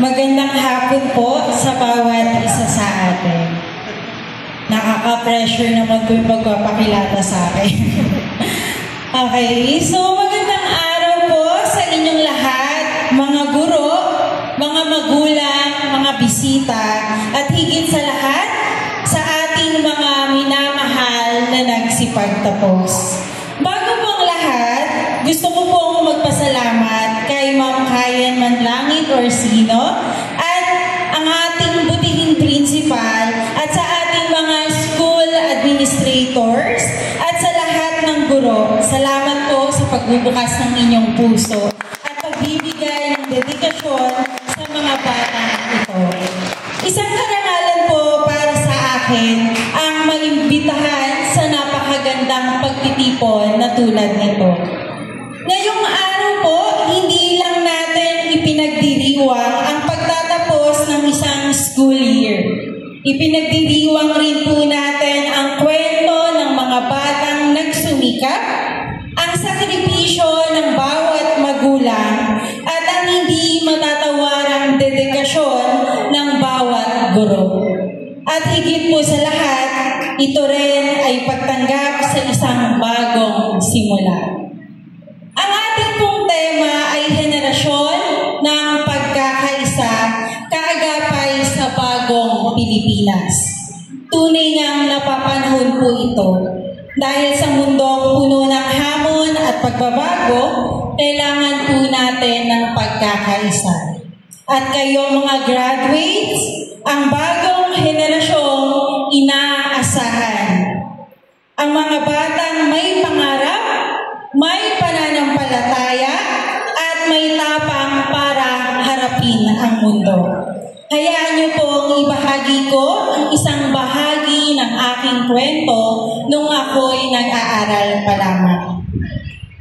Magandang hapon po sa bawat isa sa atin. Nakaka-pressure naman po yung pagpapakilala sa akin. Okay, so magandang araw po sa inyong lahat, mga guro, mga magulang, mga bisita, at higit sa lahat, sa ating mga minamahal na nagsipagtapos. Bago po ang lahat, gusto ko pong magpasalamat kay Ma'am Kayan Manlangit Orsino at ang ating butihing principal at sa ating mga school administrators at sa lahat ng guro. Salamat po sa pagbubukas ng inyong puso at pagbibigay ng dedikasyon sa mga batang ito. Isang karangalan po para sa akin ang maimbitahan sa napakagandang pagtitipon na tulad nito. Ngayong araw po, hindi lang natin ipinagdiriwang ang pagtatapos ng isang school year. Ipinagdiriwang rin po natin ang kwento ng mga batang nagsumikap, ang sakripisyo ng bawat magulang, at ang hindi matatawarang dedikasyon ng bawat guro. At higit po sa lahat, ito rin ay pagtanggap sa isang bagong simula. Ang ating pong tema ay henerasyon ng pagkakaisa, kaagapay sa bagong Pilipinas. Tunay ngang napapanahon po ito. Dahil sa mundong puno ng hamon at pagbabago, kailangan po natin ng pagkakaisa. At kayo mga graduates, ang bagong henerasyong inaasahan. Ang mga batang may pangarap, may pananampalataya, at may tapang para harapin ang mundo. Hayaan niyo pong ibahagi ko ang isang bahagi ng aking kwento nung ako'y nag-aaral pa lamang.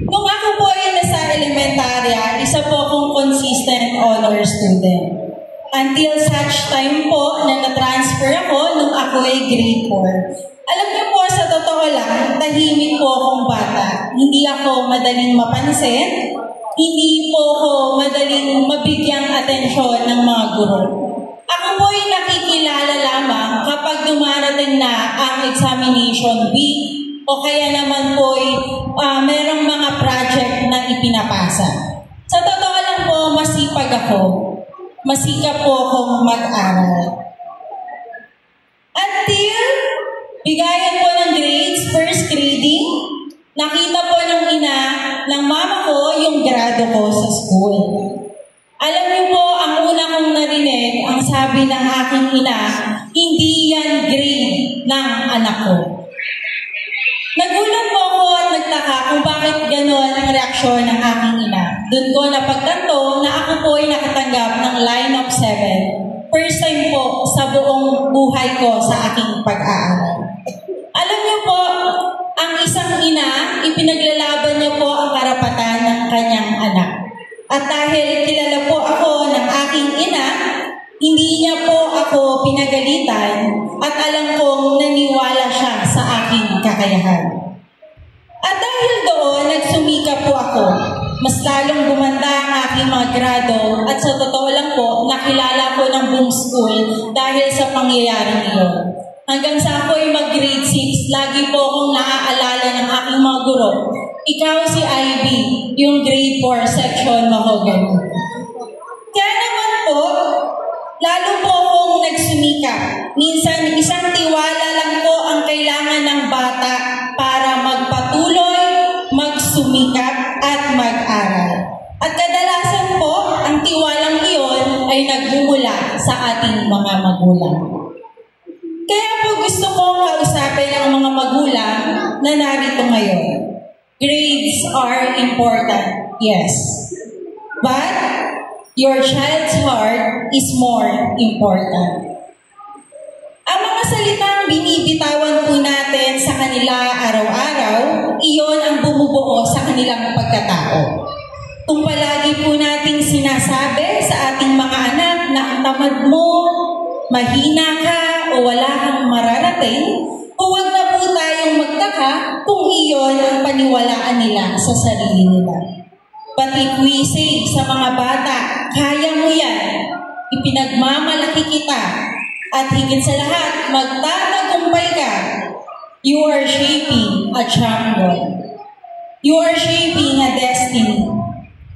Nung ako po ay nasa elementarya, isa po akong consistent honor student. Until such time po na na-transfer ako nung ako ay grade 4. Alam niyo po, sa totoo lang, tahimik po akong bata. Hindi ako madaling mapansin, hindi po ako madaling mabigyang atensyon ng mga guro. Ako po ay nakikilala lamang kapag dumarating na ang examination week o kaya naman po ay merong mga project na ipinapasa. Sa totoo lang po, masipag ako. Masikap po akong mag-aral. Until bigayan po ng grades, first grading, nakita po ng ina ng mama ko yung grado ko sa school. Alam niyo po, ang una kong narinig, ang sabi ng aking ina, hindi yan grade ng anak ko. Nagulat po ako at nagtaka kung bakit gano'n ang reaksyon ng aking ina. Doon ko napagtanto na ako po ay nakatanggap ng line of 7. First time po sa buong buhay ko sa aking pag-aaral. Alam niyo po, ang isang ina, ipinaglalaban niya po ang karapatan ng kanyang anak. At dahil kilala po ako ng aking ina, hindi niya po ako pinagalitan at alam kong naniwala siya sa aking kakayahan. At dahil doon, nagsumika po ako. Mas lalong gumanda ang aking mga grado at sa totoo lang po, nakilala ko ng buong school dahil sa pangyayaring iyon. Hanggang sa ako ay mag-grade 6, lagi po akong naaalala ng aking mga guro. Ikaw si Ivy, yung grade 4 section mahogany. Kaya naman po, lalo po akong nagsumika. Minsan, isang tiwala lang po ang kailangan ng bata para magpatuloy, magsumikap, at mag-aral. At kadalasan po, ang tiwalang iyon ay nagmumula sa ating mga magulang. Kaya po gusto kong kausapin ang mga magulang na narito ngayon. Grades are important, yes. But your child's heart is more important. Ang mga salitang binibitawan po natin sa kanila araw-araw, iyon ang bumubuo sa kanilang pagkatao. Kung palagi po nating sinasabi sa ating mga anak na ang tamad mo, mahina ka, o wala kang mararating, huwag na po tayong magtaka kung iyon ang paniwalaan nila sa sarili nila. But if we say sa mga bata, kaya mo yan, ipinagmamalaki kita, at higit sa lahat, magtatagumpay ka. You are shaping a champion. You are shaping a destiny.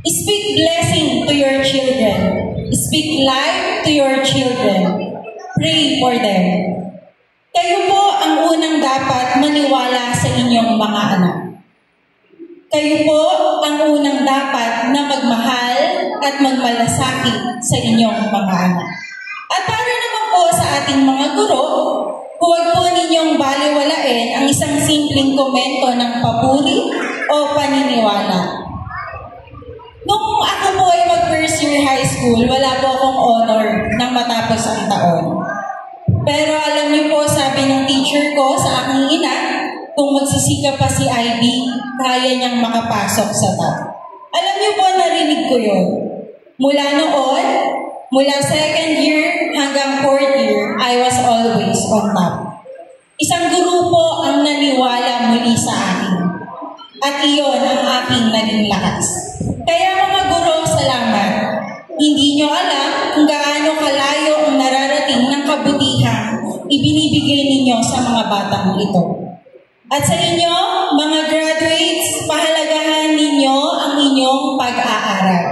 Speak blessing to your children. Speak life to your children. Pray for them. Kayo po ang unang dapat maniwala sa inyong mga anak. Kayo po ang unang dapat na magmahal at magmalasakit sa inyong mga anak. At para naman po sa ating mga guro, huwag po ninyong baliwalain ang isang simpleng komento ng papuri o paniniwala. Nung ako po ay mag-first year high school, wala po akong honor nang matapos ang taon. Pero alam niyo po, sabi ng teacher ko sa aking ina, kung magsisikap pa si Ivy, kaya niyang makapasok sa top. Alam niyo po, narinig ko yun. Mula noon, mula second year hanggang fourth year, I was always on top. Isang guro po ang naniwala muli sa akin. At iyon ang aking naging lakas. Kaya mga guro, salamat. Hindi nyo alam kung gaano kalayo ang nararating ng kabutihan ibinibigay ninyo sa mga batang ito. At sa inyo, mga graduates, pahalagahan ninyo ang inyong pag-aaral.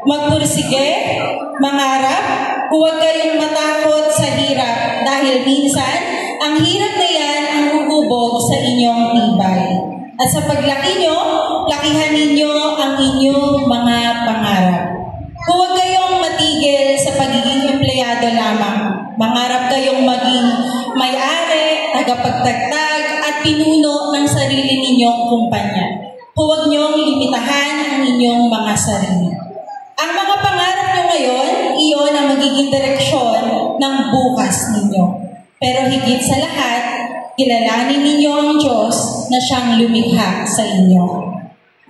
Magpursige, mangarap, huwag kayong matakot sa hirap dahil minsan, ang hirap na yan ang hubog sa inyong tibay. At sa paglaki nyo, lakihan ninyo ang inyong mga pangarap. Huwag kayong matigil sa pagiging empleyado lamang. Mangarap kayong maging may-ari, tagapagtagtag, at pinuno ng sarili ninyong kumpanya. Huwag niyong limitahan ang inyong mga sarili. Ang mga pangarap nyo ngayon, iyon ang magiging direksyon ng bukas ninyo. Pero higit sa lahat, kilalanin ninyo ang Diyos na siyang lumikha sa inyo.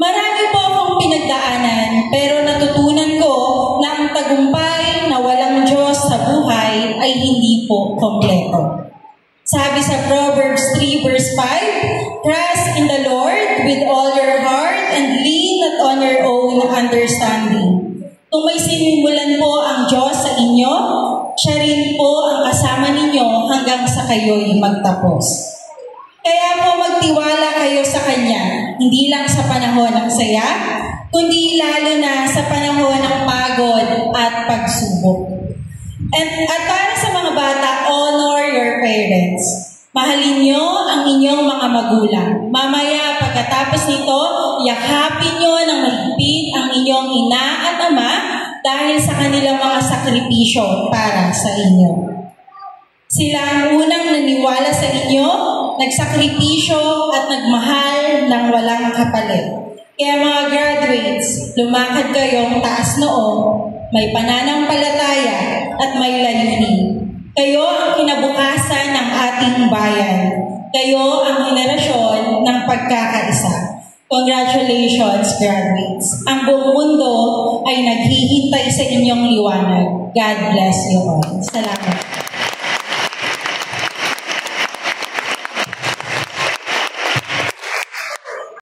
Marami po akong pinagdaanan, pero natutunan ko na ang tagumpay na walang Diyos sa buhay ay hindi po kompleto. Sabi sa Proverbs 3 verse 5, "Trust in the Lord with all your heart and lean not on your own understanding." Kung may sinimulan po ang Diyos sa inyo, siya rin po ang kasama ninyo hanggang sa kayo'y magtapos. Kaya po magtiwala kayo sa Kanya, hindi lang sa panahon ng saya, kundi lalo na sa panahon ng pagod at pagsubok. At para sa mga bata, honor your parents. Mahalin nyo ang inyong mga magulang. Mamaya, pagkatapos nito, yakapin nyo ng mahigpit ang inyong ina at ama dahil sa kanilang mga sakripisyo para sa inyo. Sila ang unang naniwala sa inyo, nagsakripisyo at nagmahal ng walang kapalit. Kaya mga graduates, lumakad kayong taas noo, may pananampalataya at may layunin. Kayo ang kinabukasan ng ating bayan. Kayo ang henerasyon ng pagkakaisa. Congratulations, graduates. Ang buong mundo ay naghihintay sa inyong liwanag. God bless you all. Salamat.